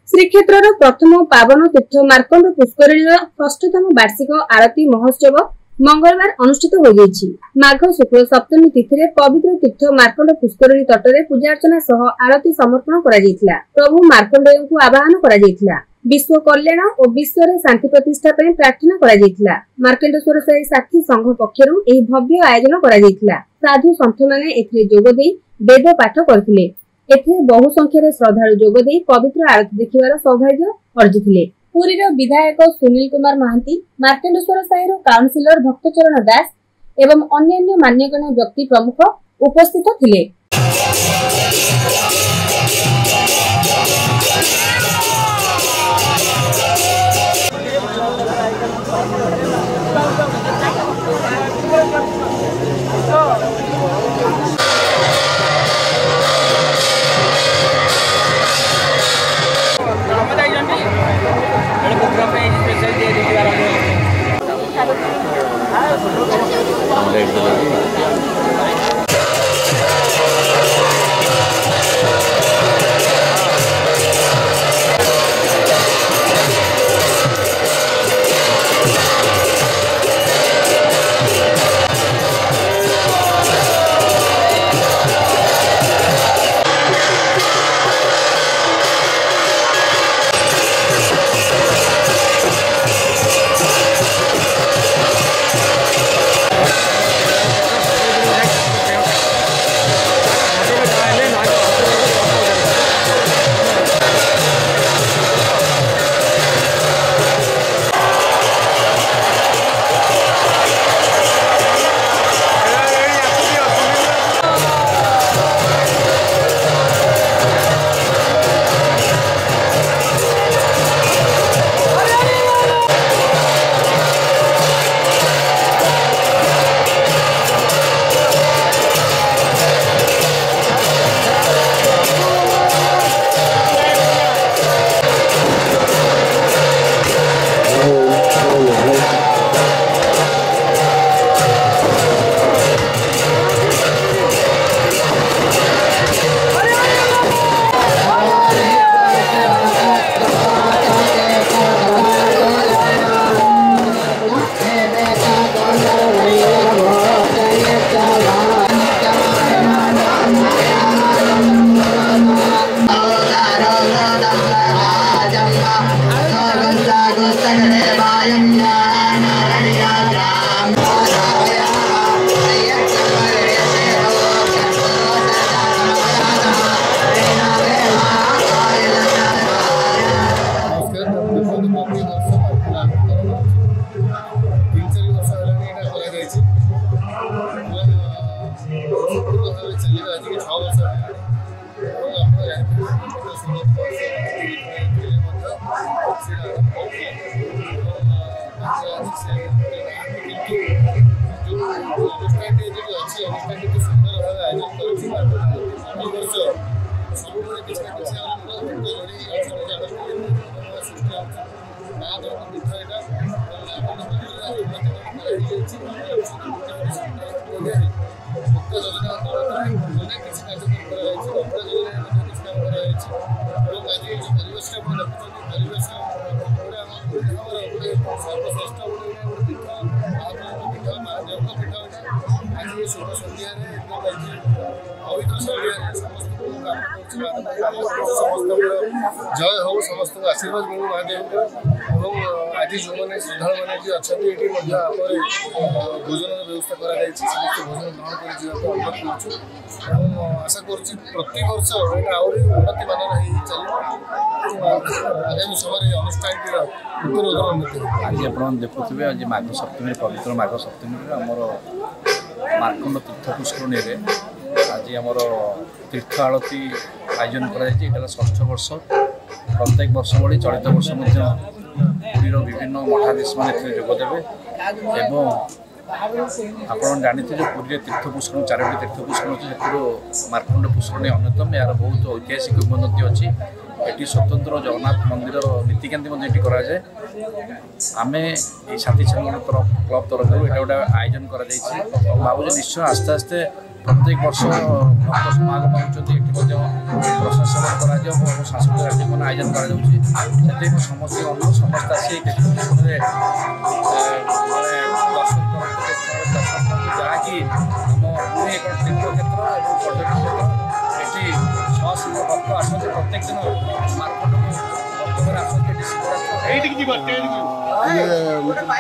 श्रीक्षेत्र प्रथम पावन तीर्थ मार्कंड पुष्करिणी षष्ठतम वार्षिक आरती महोत्सव मंगलवार अनुष्ठित हो जाइछि। माघ शुक्ल सप्तमी तिथि रे पवित्र तीर्थ मार्कंड पुष्करिणी तटरे पूजा अर्चना सह आरती समर्पण करा जाइथिला। प्रभु मार्कंडेय को आवाहन करा जाइथिला। विश्व कल्याण और विश्व रे शांति प्रतिष्ठा पय प्रार्थना करा जाइथिला। मार्कंडेश्वर साई साथी संघ पक्षरु एही भव्य आयोजन करा जाइथिला। साधु संत माने एथिरे जोग देई वेद पाठ करथिले। एथे बहु संख्यार श्रद्धालु जोग देई पवित्र आरती देखिबार सौभाग्य अर्जिथिले। पुरीर विधायक सुनील कुमार महांती, मार्कंडेश्वर साईर काउंसिलर भक्तचरण दास एवं अन्य मान्यगण्य व्यक्ति प्रमुख उपस्थित थिले। जय हो समस्त आशीर्वाद मिलू महादेव आज जो मैंने श्रद्धा मैंने अच्छा भोजन व्यवस्था कर भोजन ग्रहण कर आशा कर प्रति वर्ष आहरी उन्नति मान चलो आगामी समय अनुष्ठान उत्तर उन्नति आज आप देखुए आज माघ सप्तमी पवित्र माघ सप्तमी आमर मार्कंड तीर्थ पुष्करिणी आज आमर तीर्थ आरती आयोजन कर षष्ठ वर्ष प्रत्येक वर्ष भाई चलित वर्ष पुरीर विभिन्न मठाधीश मैंने जोगदेवे एवं आप जानते पुरी तीर्थ पुष्करिणी चारोटी तीर्थ पुष्करिणी अच्छी मार्कंड पुष्करिणी अन्यतम यार बहुत ऐतिहासिक किंवदंती अच्छी ये स्वतंत्र जगन्नाथ मंदिर नीतिकांति कराए आम साथी संगठन क्लब तरफ ये गोटे आयोजन कर भावुँ निश्चय आस्ते आस्ते प्रत्येक वर्ष भक्त समागम होती प्रशासन सांस्कृतिक कार्यक्रम आयोजन कर समस्त अनुरोध समस्त आसी दर्शन जहाँकि आम पुरी एक तीर्थक्षेत्र और पर्यटन क्षेत्र ये शह भक्त आसते प्रत्येक दिन मार्कंड भक्त आसते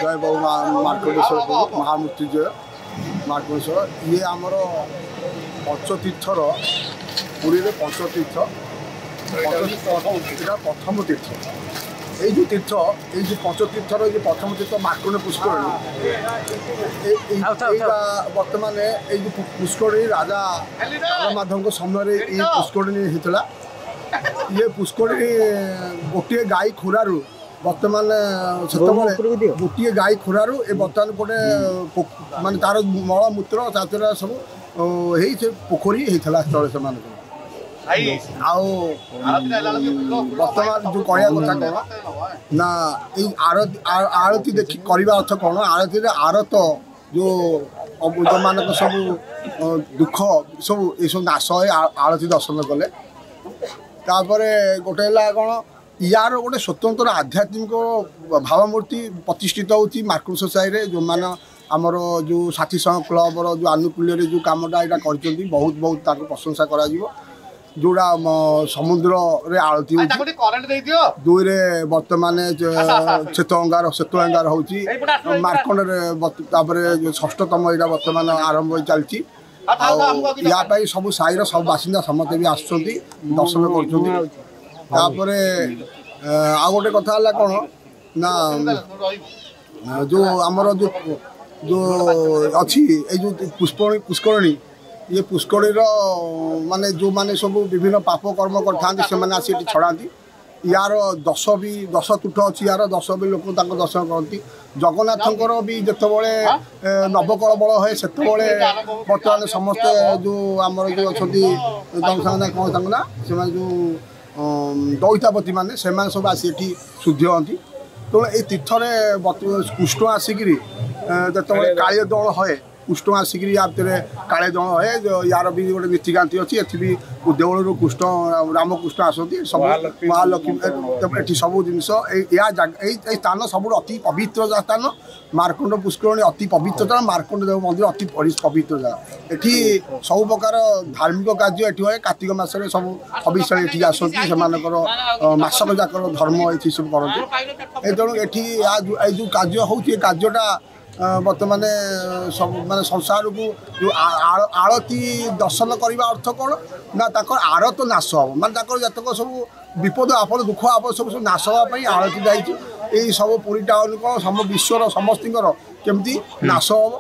जय बाबू मार्कंडेश्वर महामृत्युंजय मार्कंडेश्वर ये आमर पंचतीर्थर पुरी में पंचतीर्थ प्रथम तीर्थ ये जो तीर्थ ये जो पंचतीर्थर ये प्रथम तीर्थ मार्कंड पुष्करणी बर्तमान ये पुष्करणी राजा माधव समय ये पुष्करणी होता ये पुष्करणी गोटे गाई खोरारू बर्तमान से गोटे गाई खोरारू ये बर्तमान गोटे मान तार मलमूत्र सब से पोखरी होता स्थल से बर्तमान जो कहया कथा कौन ना आरती देखी करवा अर्थ कौन आरती आरत जो जो मान सब दुख सब ये सब नाश आरती दर्शन कले गोटे कौन यार गोटे स्वतंत्र आध्यात्मिक भावमूर्ति प्रतिष्ठित होती मार्कंडेश्वर साई जो मान आमर जो साथी संघ क्लब जो आनुकूल्य जो कमटा यहाँ कर बहुत बहुत प्रशंसा करा जोड़ा समुद्र रे आलती दुई बर्तमान सेतु अंगार होची मार्कंड षष्ठतम यहाँ बर्तमान आरंभ हो चलती या सब साईर सब बासिंदा समस्ते भी आसुँच दर्शन कर गोटे कथा कौन ना जो आमर जो अच्छी जो पुष्करणी ये पुष्करणी माने जो माने सब विभिन्न पाप कर्म कर छड़ाती यार 10 तुठ अच्छी यार 10 भी लोक दर्शन करती जगन्नाथंकर भी जितेबले नवकलबल हुए से बर्तमान समस्ते जो आमर जो अच्छा कौन ना से जो दईतापति मैंने सब आसी शुद्धि हमें तेणु ये तीर्थरे कृष्ण आसिक जो काली दौड़ हुए कृष्ण आसिक काले दौड़ हुए यार भी गोटे नीतिकांति अच्छी एटी देवलू कृष्ण रामकृष्ण आसती सब महालक्ष्मी सब जिन स्थान सब अति पवित्र स्थान मार्कंड पुष्करणी अति पवित्र स्थान मार्कंड देव मंदिर अति पवित्र जगह एटी सब प्रकार धार्मिक कार्य ये हुए कार्तिक मसरे सब हविशाली ये आसती से मसक जाकर धर्म ये सब करते तेणु ये जो कार्य हो कार्यटा बर्तमान सब माने संसार को जो आरती दर्शन करने अर्थ कौन ना आरत नाश हम मानते जतक सब विपद आपद दुख आपद सब सब नाश होगापी आरती जाइए सब पुरी टाउन को सब विश्वर समस्त केमती नाश हम